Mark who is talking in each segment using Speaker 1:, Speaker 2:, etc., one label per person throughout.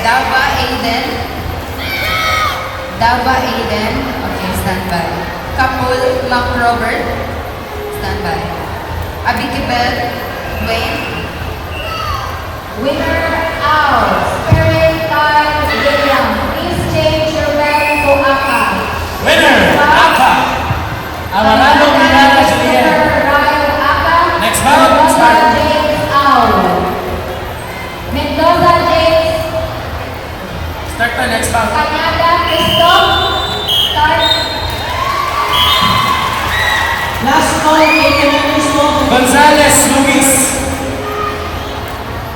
Speaker 1: Dava Aiden. Dava Aiden. Okay, stand by. Kapul Mac Robert. Stand by. Abikibel Wayne.
Speaker 2: Winner out. Spirit Time William. Please change your belt to Aka.
Speaker 3: Winner, Aka. Amarado Miranda Juliet.
Speaker 2: Ryan Aka.
Speaker 3: Next bout,
Speaker 2: Mendoza
Speaker 3: start.
Speaker 2: James Owl. Mendoza James.
Speaker 3: Start the next bout.
Speaker 2: Canada Christoph. Start.
Speaker 4: Last call, 8 minutes long.
Speaker 3: Gonzales Luis.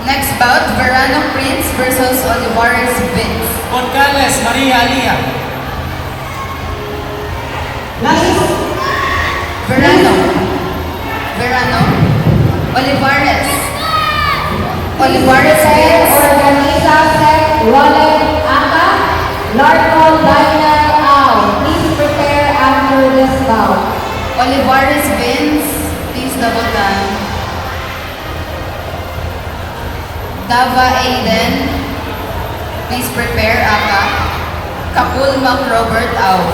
Speaker 1: Next bout, Verano Prince versus Olivares Vince.
Speaker 3: Goncalves Maria Alia.
Speaker 4: Last
Speaker 1: Verano. Verano. Olivares. Olivares Vince.
Speaker 2: Organiza Sec Roland Aka. Larco Lionel Owl. Please prepare after this bout.
Speaker 1: Olivares Vince. Please double down. Dava Aiden. Please prepare Aka. Kapul Mac Robert out.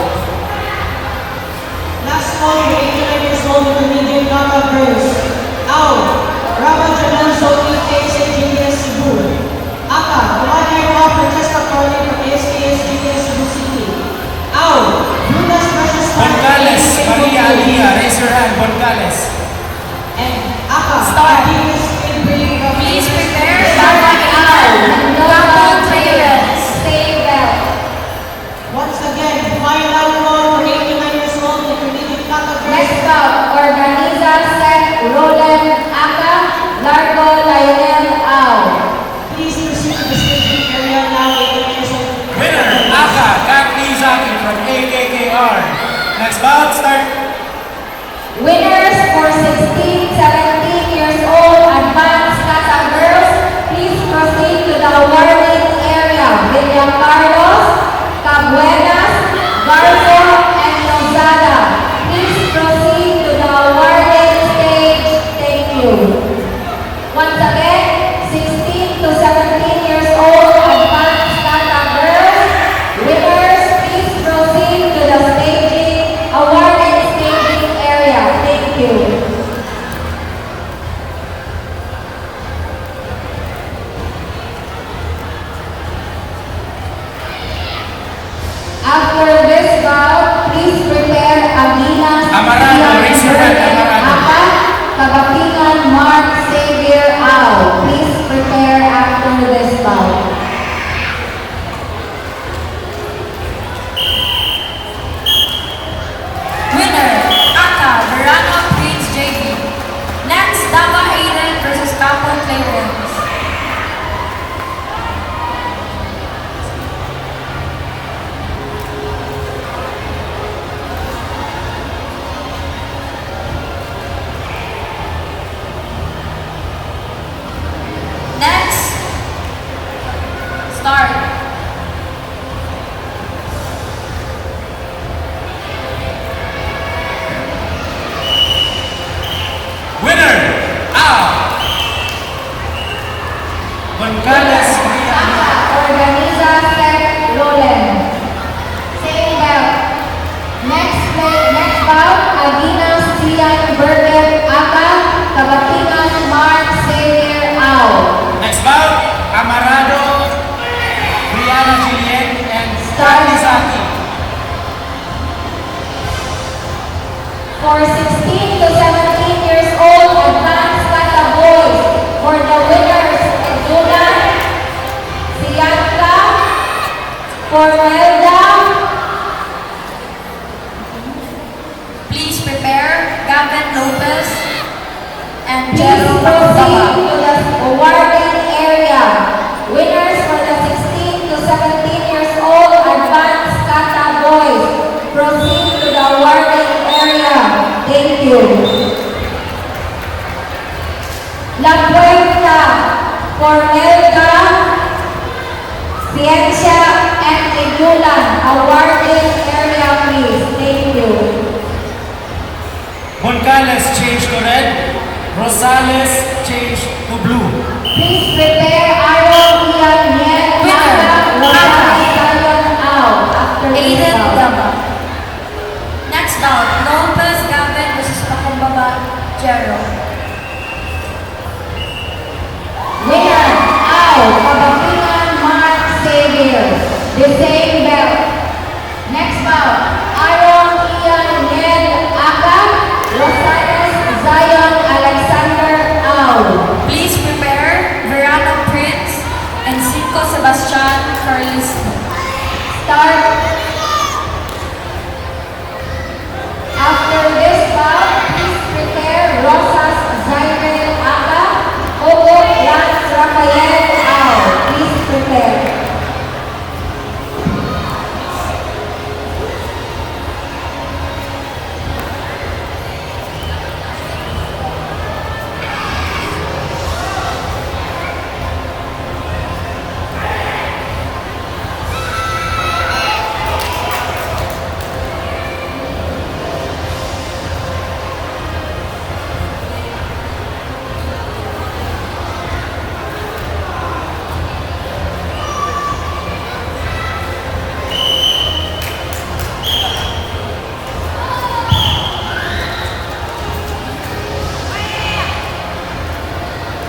Speaker 4: last call, 8 minutes long in the medium knockout girls. Ow, Rama Janel Zoti takes a GDS Cebu. Aka, one-year off Francesca Carly from SKS GDS Cebu City. Ow, Brunas Precious
Speaker 3: Goncalves Maria Alia. Raise your hand, Goncalves.
Speaker 4: And Aka,
Speaker 1: Start.
Speaker 4: GDS Spring from
Speaker 1: Please prepare
Speaker 2: Dava
Speaker 1: Dava
Speaker 2: Owl.
Speaker 1: Aiden.
Speaker 2: Mendoza
Speaker 1: Kapul
Speaker 2: James.
Speaker 1: clearance.
Speaker 2: Stay belt.
Speaker 4: Once again, final call for 89 years old in the medium knockout girls.
Speaker 2: Next up, Organiza Sec Roland Aka. Largo Lionel Owl.
Speaker 4: Please proceed to the staging area now, 89 years old.
Speaker 3: Winner, Aka Kakizaki from AKKR. Next bout, start.
Speaker 2: Winners for 16, 17 years old advanced kata girls, please proceed to the awarding area. William Carlos, Cabuenas, Garzo, and Lozada. Please proceed to the awarding stage. Thank you. Once again, 16 to 17 years old advanced kata girls, winners, please proceed to the staging, awarding staging area. Thank you. After this bout, please prepare Aginas,
Speaker 3: Amarado, raise your hand, Amarado.
Speaker 2: Aka, Kabatingan, Mark, Xavier, Ao. Please prepare after this bout.
Speaker 1: Winner, Aka, Verano Prince JV. Next, Dava Aiden versus Kapul Clarence. Next, start.
Speaker 3: Winner, Goncalves Maria Alia.
Speaker 2: Organiza Sec Roland. Same belt. Next bout, Aginas, Sian, Bergen, Aka, Kabatingan, Mark, Xavier, Ao.
Speaker 3: Next bout, Amarado, Brianna Juliet, and Kakizaki.
Speaker 2: For 16 to 17 years old advanced kata boys, for the winners, Edulan, Sianka, Formelda,
Speaker 1: Please prepare Gavin Lopez and
Speaker 2: please
Speaker 1: Jero
Speaker 2: proceed
Speaker 1: Baba.
Speaker 2: to the awarding area. Winners for the 16 to 17 years old advanced kata boys, proceed to the awarding area. Thank you. La Puerta, Formelda, Ciencia, and Edulan, awarding area please. Thank you.
Speaker 3: Goncalves change to red. Rosales change to blue.
Speaker 2: Please prepare Aaron Ian Yen,
Speaker 1: Winner, Jero.
Speaker 2: Winner, Au, Kabatinan Mark Xavier, the same belt. Next bout, Aaron Ian Ned Aka, Rosales Zion Alexander Au.
Speaker 1: Please prepare Verano Prince and Cinco Sebastian Carlismo.
Speaker 2: Start. After this bout, please prepare Rosas Zyrel Aka, Ogo Lance Rafael Au. Please prepare.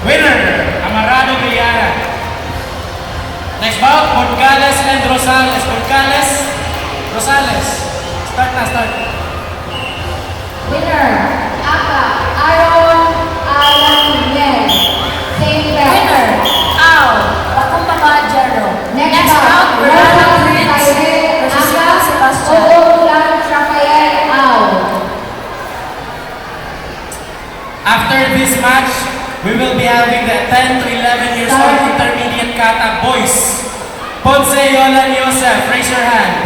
Speaker 3: Winner, Amarado Villana. Next bout, Porcales and Rosales. Porcales, Rosales. Start na, start.
Speaker 2: Winner, Aka, Aaron Alan Yen. Same belt.
Speaker 1: Winner, Au, Pakumbaba Jero.
Speaker 2: Next
Speaker 1: bout,
Speaker 2: bout,
Speaker 1: Verano
Speaker 2: Rosas
Speaker 1: Prince
Speaker 2: Zyrel
Speaker 1: versus Cinco
Speaker 2: Aka,
Speaker 1: Sebastian.
Speaker 2: Ogo Lance Rafael Au.
Speaker 3: After this match, we will be having the 10 to 11 years old intermediate kata boys. Ponce Yolan Yosef, raise your hand.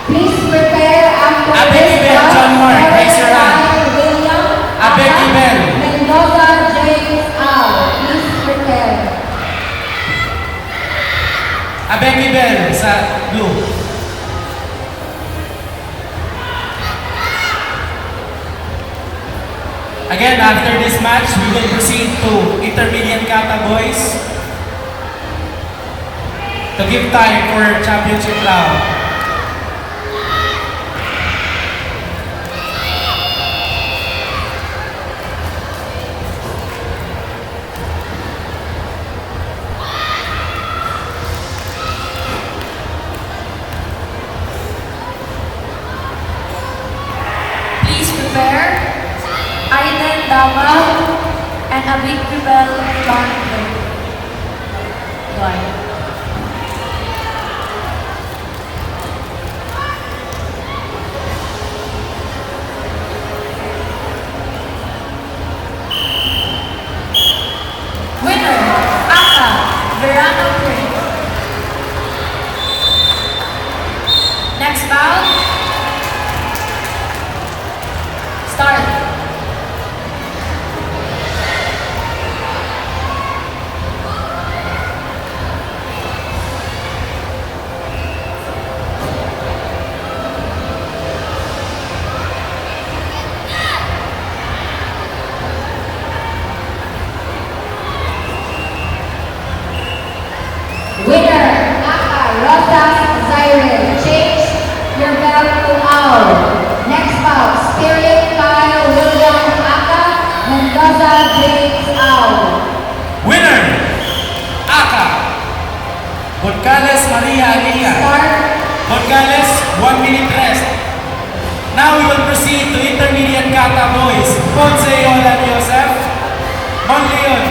Speaker 2: Please prepare after
Speaker 3: Abeki
Speaker 2: this
Speaker 3: Bell,
Speaker 2: bout,
Speaker 3: John Mark,
Speaker 2: Eric
Speaker 3: raise your hand.
Speaker 2: Ryan William
Speaker 3: Abeki
Speaker 2: Aka,
Speaker 3: Bell.
Speaker 2: Mendoza James Au. Please prepare.
Speaker 3: Abeki Bell sa blue. Again, after this match, we will proceed to intermediate kata boys to give time for championship round.
Speaker 1: Please prepare Aiden Davao and Abik Pibel John Dwight. Winner, Aka, Verano Prince. Next bout, start.
Speaker 2: Winner, Aka, Rosas Zyrel. Change your belt to Au. Next bout, Spirit Kyle William Aka, Mendoza James Au.
Speaker 3: Winner, Aka. Porcales Maria Alia.
Speaker 2: Start.
Speaker 3: Porcales, 1 minute rest. Now we will proceed to intermediate kata boys. Ponce Yolan Yosef, Mon Leon,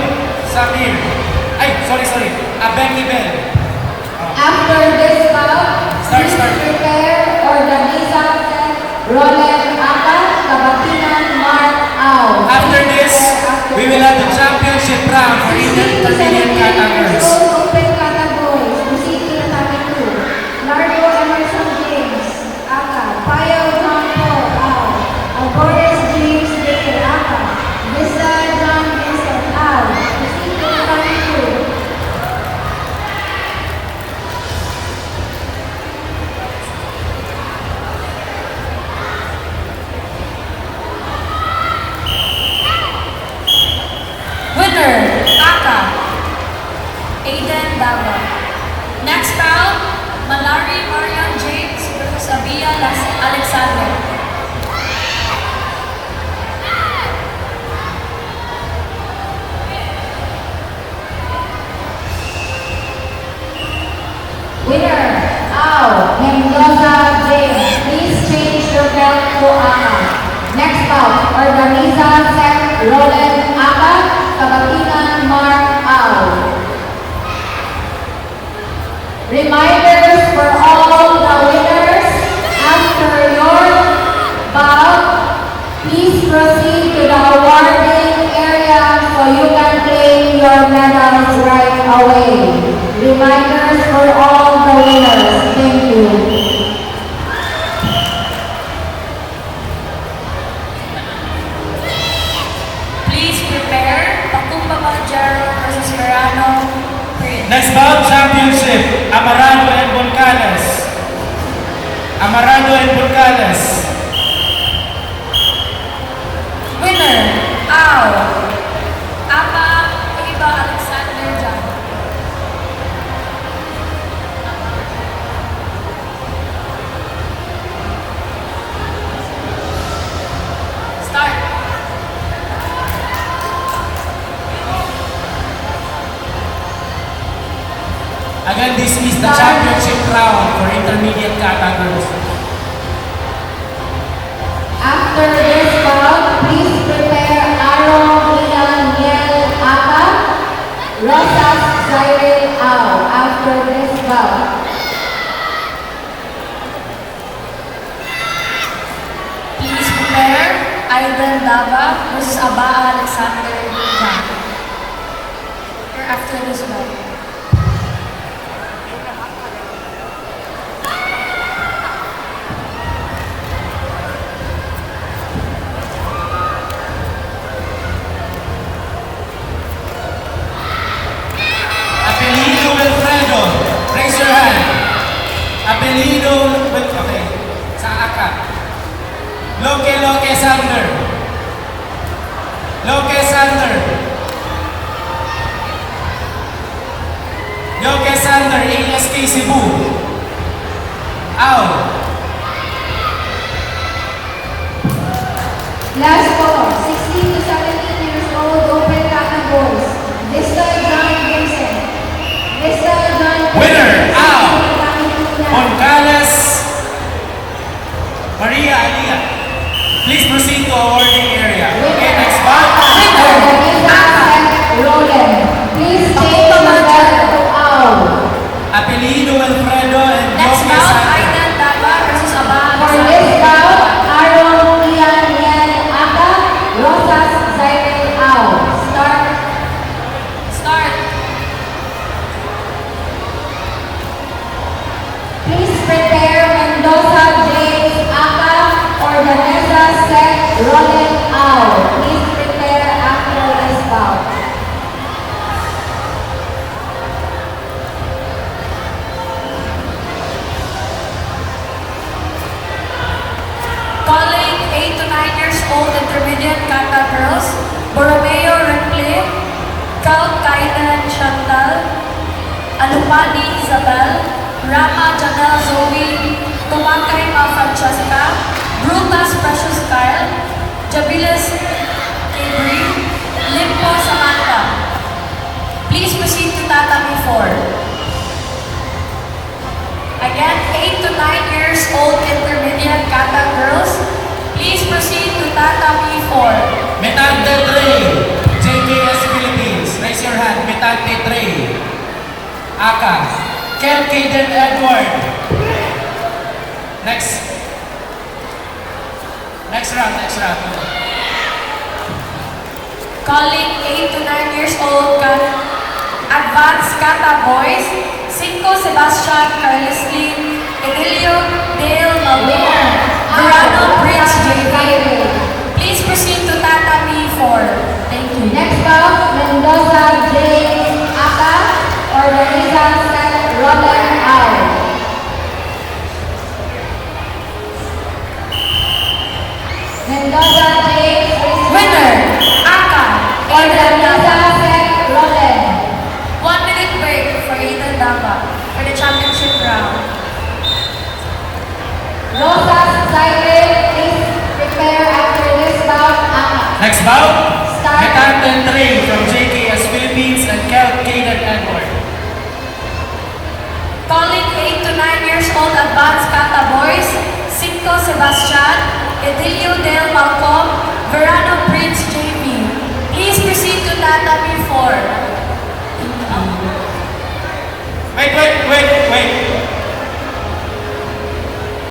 Speaker 3: Samir. Ay, sorry. Abeki Bell.
Speaker 2: After this bout,
Speaker 3: Start.
Speaker 2: please prepare Organiza Roland Aka, Kabatinan Mark Au.
Speaker 3: After this, we will have the championship round for intermediate kata girls.
Speaker 2: Open categories. Proceed to the topic 2. Largo Emerson James, Aka. Payo John Paul, Au. Albores James Dale, Aka. Vista John Vincent, Au. Proceed to the topic 2.
Speaker 1: Winner, Aka, Aiden Davao. Next bout, Malari Marian James versus Abia Alexander.
Speaker 2: Roland Aka, Kabatinan Mark Au. Reminders for all the winners, after your bout, please proceed to the awarding area so you can claim your medals right away. Reminders for all the winners. Thank you.
Speaker 1: Please prepare. Pakumba Manjaro versus Verano Prince.
Speaker 3: Next bout, championship, Amarado and Boncales. Amarado and Boncales.
Speaker 1: Winner, Au. Ama Iba Alexander Jan. Start.
Speaker 3: Again, this is the championship round for intermediate categories.
Speaker 2: After this bout, please prepare Aaron Ian Yel Aka, Rosas Cyril Au. After this bout.
Speaker 1: Please prepare Aidan Dava versus Aba Alexander Jan. You're after this one.
Speaker 3: Apelido Wilfredo, raise your hand. Apelido Wilfredo, okay, sa Aka. Loke Sander. Loke Sander. Loke Sander, ASK Cebu. Au.
Speaker 2: Last four, 16 to 17 years old, open categories. Vista John Vincent. Vista John
Speaker 3: Winner, Au.
Speaker 2: Vincent.
Speaker 3: Moncales. Maria Alia. Please proceed to awarding area. Okay, next bout.
Speaker 2: Roland. Please take the medal to Au.
Speaker 3: Apelido Wilfredo and
Speaker 1: Next
Speaker 3: Loke
Speaker 1: bout,
Speaker 3: Sander.
Speaker 1: Aidan Dava versus Aba
Speaker 2: For this
Speaker 1: Alexander
Speaker 2: bout,
Speaker 1: Jan.
Speaker 2: Aaron Ian Yel Aka, Rosas Cyril Au. Start.
Speaker 1: Start.
Speaker 2: Please prepare Mendoza James Aka or Vanessa Seth Roland Au. Please prepare after this bout.
Speaker 1: Calling 8 to 9 years old intermediate kata girls, Borromeo Reple, Cal Kainan Chantal, Alupani Isabel, Rama Janelle Zoe, Tumakay Ma Francesca, Brutas Precious Kyle, Jabilis Cabri, Limpo Samantha. Please proceed to Tatami 4. Again, 8 to 9 years old intermediate kata girls, please proceed to Tatami 4.
Speaker 3: Metante Trey, JKS Philippines. Raise your hand. Metante Trey. Aka. Kel Kaden Edward. Next. Next round.
Speaker 1: Calling 8 to 9 years old advanced kata boys, 5 Sebastian Carleslin, Emilio Dale Malone, Verano Prince JV. Please proceed to Tatami 4. Thank you.
Speaker 2: Next bout, Mendoza James Aka or Vanessa Seth Roland Au. Mendoza James
Speaker 1: Winner, Aka,
Speaker 2: or
Speaker 1: Aidan
Speaker 2: Vanessa
Speaker 1: Dava.
Speaker 2: Seth Roland.
Speaker 1: 1 minute break for Aidan Dava for the championship round.
Speaker 2: Rosas Cyril, please prepare after this bout. Aka.
Speaker 3: Next bout.
Speaker 2: Start.
Speaker 3: Metante Trey from JKS Philippines and Kel Kaden Edward.
Speaker 1: Calling 8 to 9 years old advanced kata boys, 5 Sebastian, Edilio Del Malcom, Verano Prince